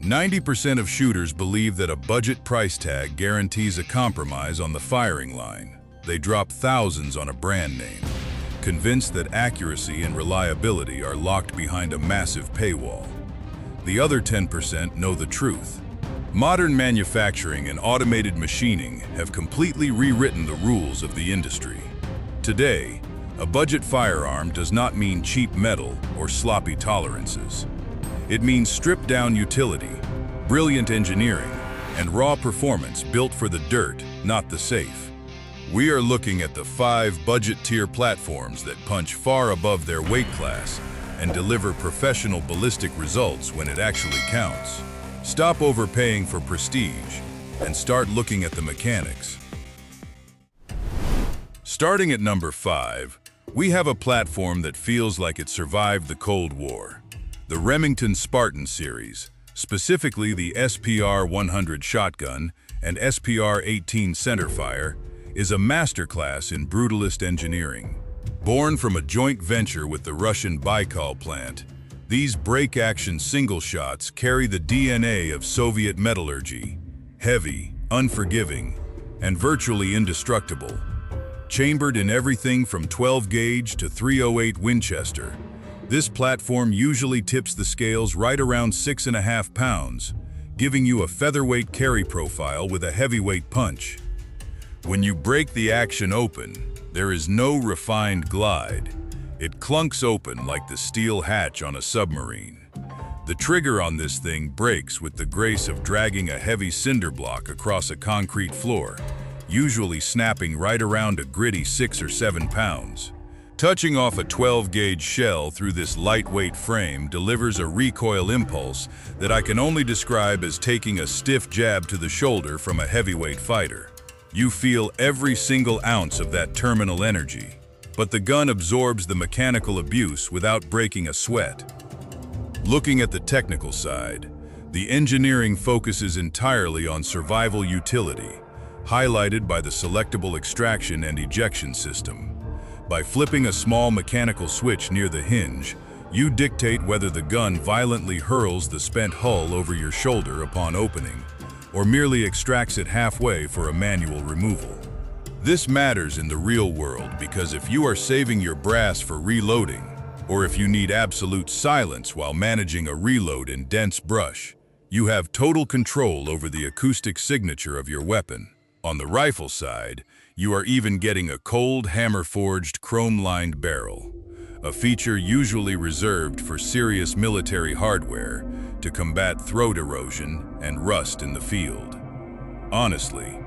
90% of shooters believe that a budget price tag guarantees a compromise on the firing line. They drop thousands on a brand name, convinced that accuracy and reliability are locked behind a massive paywall. The other 10% know the truth. Modern manufacturing and automated machining have completely rewritten the rules of the industry. Today, a budget firearm does not mean cheap metal or sloppy tolerances. It means stripped-down utility, brilliant engineering, and raw performance built for the dirt, not the safe. We are looking at the 5 budget-tier platforms that punch far above their weight class and deliver professional ballistic results when it actually counts. Stop overpaying for prestige and start looking at the mechanics. Starting at number 5, we have a platform that feels like it survived the Cold War. The Remington Spartan series, specifically the SPR-100 shotgun and SPR-18 centerfire, is a masterclass in brutalist engineering. Born from a joint venture with the Russian Baikal plant, these break-action single shots carry the DNA of Soviet metallurgy, heavy, unforgiving, and virtually indestructible. Chambered in everything from 12-gauge to .308 Winchester, this platform usually tips the scales right around 6.5 pounds, giving you a featherweight carry profile with a heavyweight punch. When you break the action open, there is no refined glide. It clunks open like the steel hatch on a submarine. The trigger on this thing breaks with the grace of dragging a heavy cinder block across a concrete floor, usually snapping right around a gritty 6 or 7 pounds. Touching off a 12-gauge shell through this lightweight frame delivers a recoil impulse that I can only describe as taking a stiff jab to the shoulder from a heavyweight fighter. You feel every single ounce of that terminal energy, but the gun absorbs the mechanical abuse without breaking a sweat. Looking at the technical side, the engineering focuses entirely on survival utility, highlighted by the selectable extraction and ejection system. By flipping a small mechanical switch near the hinge, you dictate whether the gun violently hurls the spent hull over your shoulder upon opening, or merely extracts it halfway for a manual removal. This matters in the real world because if you are saving your brass for reloading, or if you need absolute silence while managing a reload in dense brush, you have total control over the acoustic signature of your weapon. On the rifle side, you are even getting a cold hammer-forged chrome-lined barrel, a feature usually reserved for serious military hardware to combat throat erosion and rust in the field. Honestly,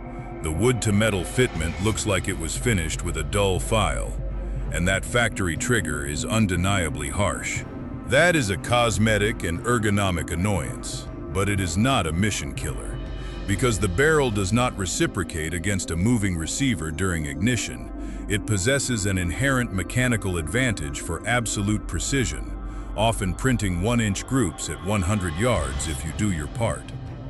the wood-to-metal fitment looks like it was finished with a dull file, and that factory trigger is undeniably harsh. That is a cosmetic and ergonomic annoyance, but it is not a mission killer. Because the barrel does not reciprocate against a moving receiver during ignition, it possesses an inherent mechanical advantage for absolute precision, often printing 1-inch groups at 100 yards if you do your part.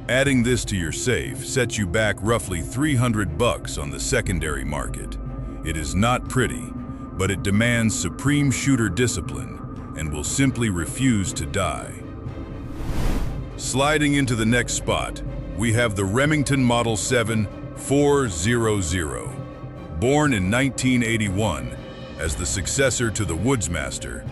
Adding this to your safe sets you back roughly $300 on the secondary market. It is not pretty, but it demands supreme shooter discipline and will simply refuse to die. Sliding into the next spot, we have the Remington Model 7 400. Born in 1981 as the successor to the Woodsman,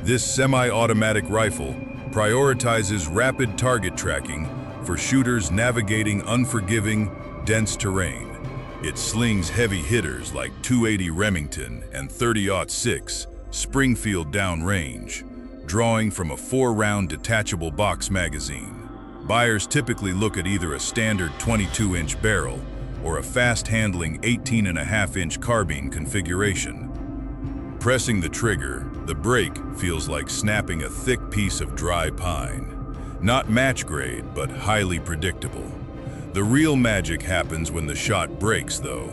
this semi-automatic rifle prioritizes rapid target tracking for shooters navigating unforgiving, dense terrain. It slings heavy hitters like .280 Remington and .30-06 Springfield downrange, drawing from a 4-round detachable box magazine. Buyers typically look at either a standard 22-inch barrel or a fast-handling 18.5-inch carbine configuration. Pressing the trigger, the break feels like snapping a thick piece of dry pine. Not match grade, but highly predictable. The real magic happens when the shot breaks, though.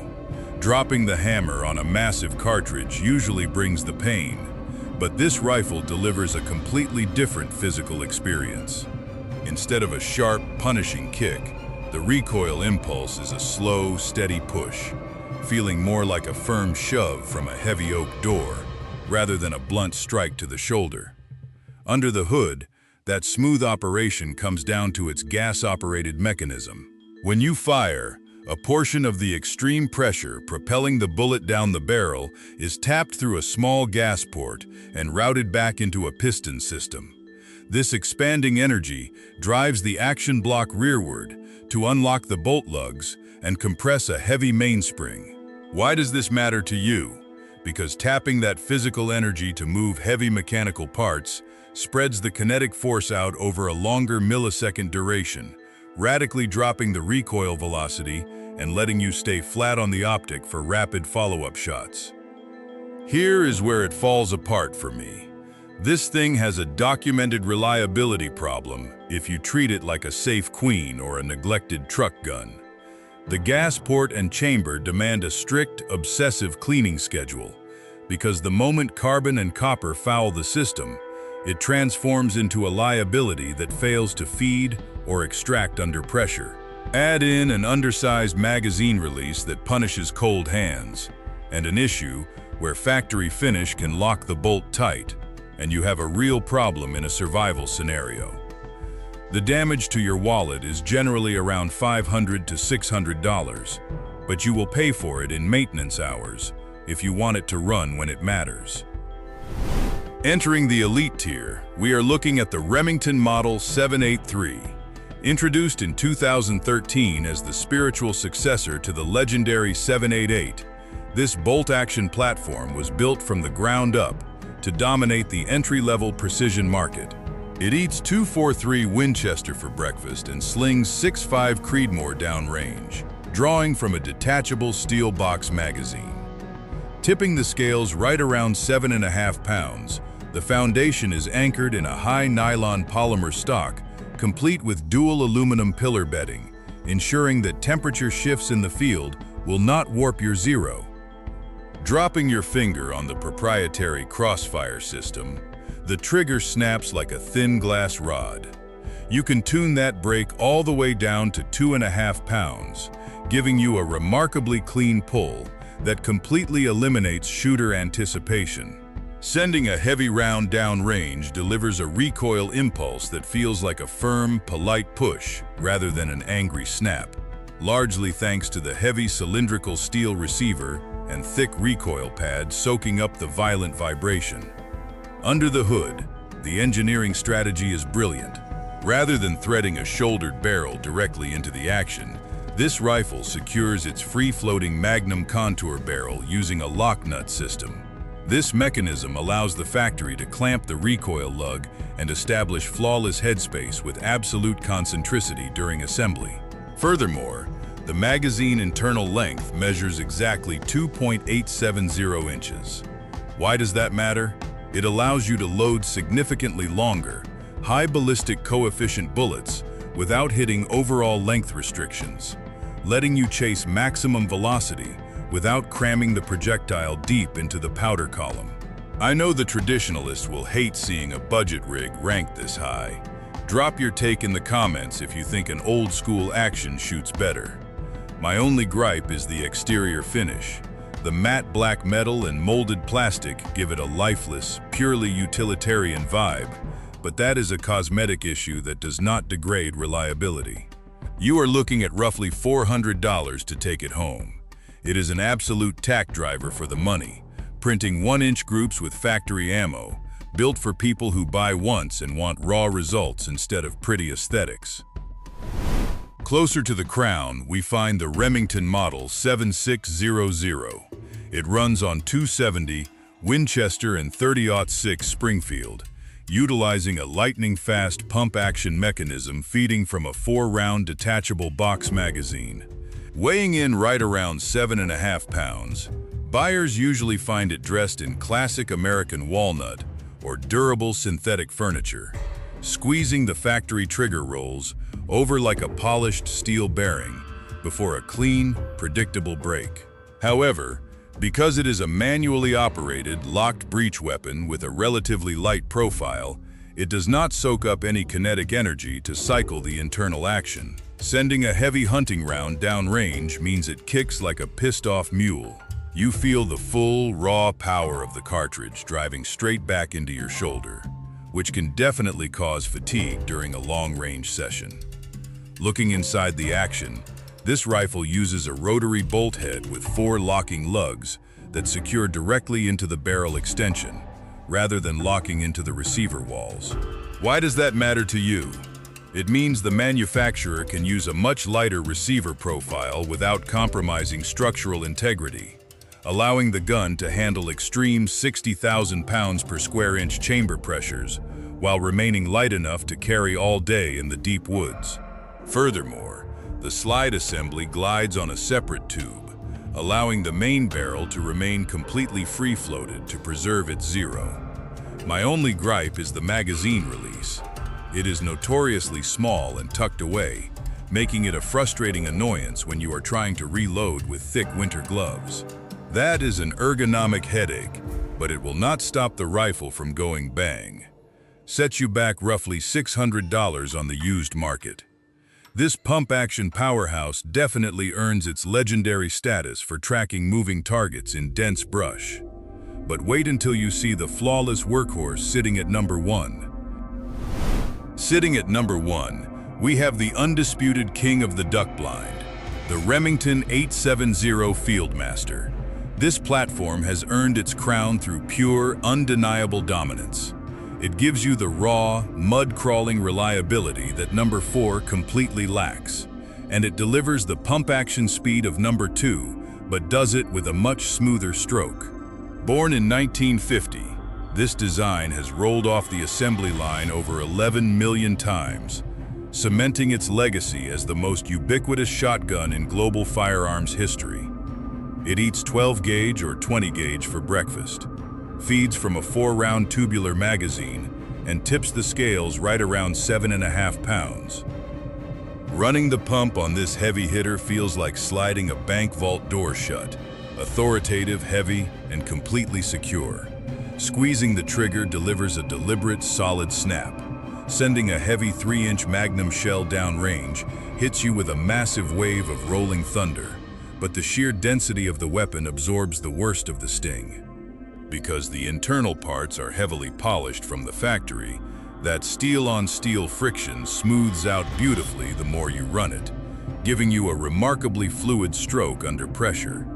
Dropping the hammer on a massive cartridge usually brings the pain, but this rifle delivers a completely different physical experience. Instead of a sharp, punishing kick, the recoil impulse is a slow, steady push, feeling more like a firm shove from a heavy oak door rather than a blunt strike to the shoulder. Under the hood, That smooth operation comes down to its gas-operated mechanism. When you fire, a portion of the extreme pressure propelling the bullet down the barrel is tapped through a small gas port and routed back into a piston system. This expanding energy drives the action block rearward to unlock the bolt lugs and compress a heavy mainspring. Why does this matter to you? Because tapping that physical energy to move heavy mechanical parts spreads the kinetic force out over a longer millisecond duration, radically dropping the recoil velocity and letting you stay flat on the optic for rapid follow-up shots. Here is where it falls apart for me. This thing has a documented reliability problem if you treat it like a safe queen or a neglected truck gun. The gas port and chamber demand a strict, obsessive cleaning schedule, because the moment carbon and copper foul the system, it transforms into a liability that fails to feed or extract under pressure. Add in an undersized magazine release that punishes cold hands, and an issue where factory finish can lock the bolt tight, and you have a real problem in a survival scenario. The damage to your wallet is generally around $500 to $600, but you will pay for it in maintenance hours if you want it to run when it matters. Entering the elite tier, we are looking at the Remington Model 783. Introduced in 2013 as the spiritual successor to the legendary 788, this bolt-action platform was built from the ground up to dominate the entry-level precision market. It eats .243 Winchester for breakfast and slings 6.5 Creedmoor downrange, drawing from a detachable steel box magazine. Tipping the scales right around 7.5 pounds, the foundation is anchored in a high nylon polymer stock, complete with dual aluminum pillar bedding, ensuring that temperature shifts in the field will not warp your zero. Dropping your finger on the proprietary crossfire system, the trigger snaps like a thin glass rod. You can tune that brake all the way down to 2.5 pounds, giving you a remarkably clean pull that completely eliminates shooter anticipation. Sending a heavy round downrange delivers a recoil impulse that feels like a firm, polite push rather than an angry snap, largely thanks to the heavy cylindrical steel receiver and thick recoil pad soaking up the violent vibration. Under the hood, the engineering strategy is brilliant. Rather than threading a shouldered barrel directly into the action, this rifle secures its free-floating Magnum contour barrel using a lock nut system. This mechanism allows the factory to clamp the recoil lug and establish flawless headspace with absolute concentricity during assembly. Furthermore, the magazine internal length measures exactly 2.870 inches. Why does that matter? It allows you to load significantly longer, high ballistic coefficient bullets without hitting overall length restrictions, letting you chase maximum velocity without cramming the projectile deep into the powder column. I know the traditionalists will hate seeing a budget rig ranked this high. Drop your take in the comments if you think an old-school action shoots better. My only gripe is the exterior finish. The matte black metal and molded plastic give it a lifeless, purely utilitarian vibe, but that is a cosmetic issue that does not degrade reliability. You are looking at roughly $400 to take it home. It is an absolute tack driver for the money, printing 1-inch groups with factory ammo, built for people who buy once and want raw results instead of pretty aesthetics. Closer to the crown, we find the Remington Model 7600. It runs on .270 Winchester and .30-06 Springfield, utilizing a lightning-fast pump-action mechanism feeding from a 4-round detachable box magazine. Weighing in right around 7.5 pounds, buyers usually find it dressed in classic American walnut or durable synthetic furniture, squeezing the factory trigger rolls over like a polished steel bearing before a clean, predictable break. However, because it is a manually operated, locked breech weapon with a relatively light profile, it does not soak up any kinetic energy to cycle the internal action. Sending a heavy hunting round downrange means it kicks like a pissed-off mule. You feel the full, raw power of the cartridge driving straight back into your shoulder. which can definitely cause fatigue during a long-range session. Looking inside the action, this rifle uses a rotary bolt head with 4 locking lugs that secure directly into the barrel extension, rather than locking into the receiver walls. Why does that matter to you? It means the manufacturer can use a much lighter receiver profile without compromising structural integrity, allowing the gun to handle extreme 60,000 pounds per square inch chamber pressures while remaining light enough to carry all day in the deep woods. Furthermore, the slide assembly glides on a separate tube, allowing the main barrel to remain completely free-floated to preserve its zero. My only gripe is the magazine release. It is notoriously small and tucked away, making it a frustrating annoyance when you are trying to reload with thick winter gloves. That is an ergonomic headache, but it will not stop the rifle from going bang. Sets you back roughly $600 on the used market. This pump-action powerhouse definitely earns its legendary status for tracking moving targets in dense brush. But wait until you see the flawless workhorse sitting at number 1. Sitting at number 1, we have the undisputed king of the duck blind, the Remington 870 Fieldmaster. This platform has earned its crown through pure, undeniable dominance. It gives you the raw, mud-crawling reliability that number 4 completely lacks, and it delivers the pump-action speed of number 2, but does it with a much smoother stroke. Born in 1950, this design has rolled off the assembly line over 11 million times, cementing its legacy as the most ubiquitous shotgun in global firearms history. It eats 12-gauge or 20-gauge for breakfast, feeds from a 4-round tubular magazine, and tips the scales right around 7.5 pounds. Running the pump on this heavy hitter feels like sliding a bank vault door shut, authoritative, heavy, and completely secure. Squeezing the trigger delivers a deliberate, solid snap. Sending a heavy 3-inch Magnum shell downrange hits you with a massive wave of rolling thunder, but the sheer density of the weapon absorbs the worst of the sting. Because the internal parts are heavily polished from the factory, that steel-on-steel friction smooths out beautifully the more you run it, giving you a remarkably fluid stroke under pressure.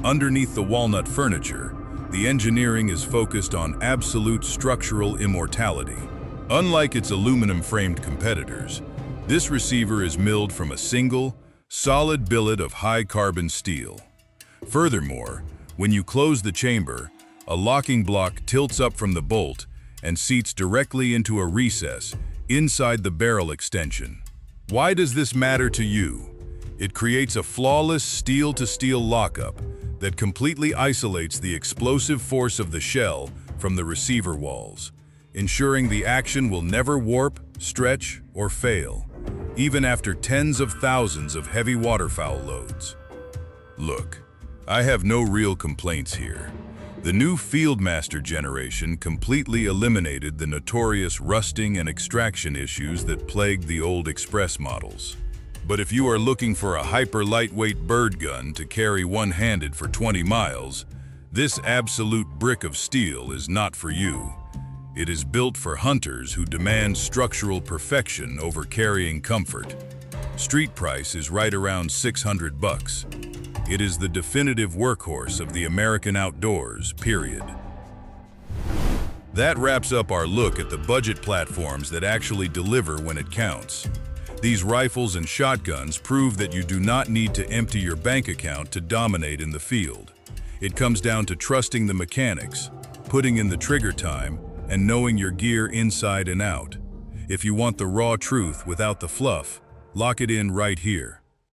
Underneath the walnut furniture, the engineering is focused on absolute structural immortality. Unlike its aluminum-framed competitors, this receiver is milled from a single, solid billet of high-carbon steel. Furthermore, when you close the chamber, a locking block tilts up from the bolt and seats directly into a recess inside the barrel extension. Why does this matter to you? It creates a flawless steel-to-steel lockup that completely isolates the explosive force of the shell from the receiver walls, ensuring the action will never warp, stretch, or fail, even after tens of thousands of heavy waterfowl loads. Look, I have no real complaints here. The new Fieldmaster generation completely eliminated the notorious rusting and extraction issues that plagued the old Express models. But if you are looking for a hyper-lightweight bird gun to carry one-handed for 20 miles, this absolute brick of steel is not for you. It is built for hunters who demand structural perfection over carrying comfort. Street price is right around $600. It is the definitive workhorse of the American outdoors, period. That wraps up our look at the budget platforms that actually deliver when it counts. These rifles and shotguns prove that you do not need to empty your bank account to dominate in the field. It comes down to trusting the mechanics, putting in the trigger time, and knowing your gear inside and out. If you want the raw truth without the fluff, lock it in right here.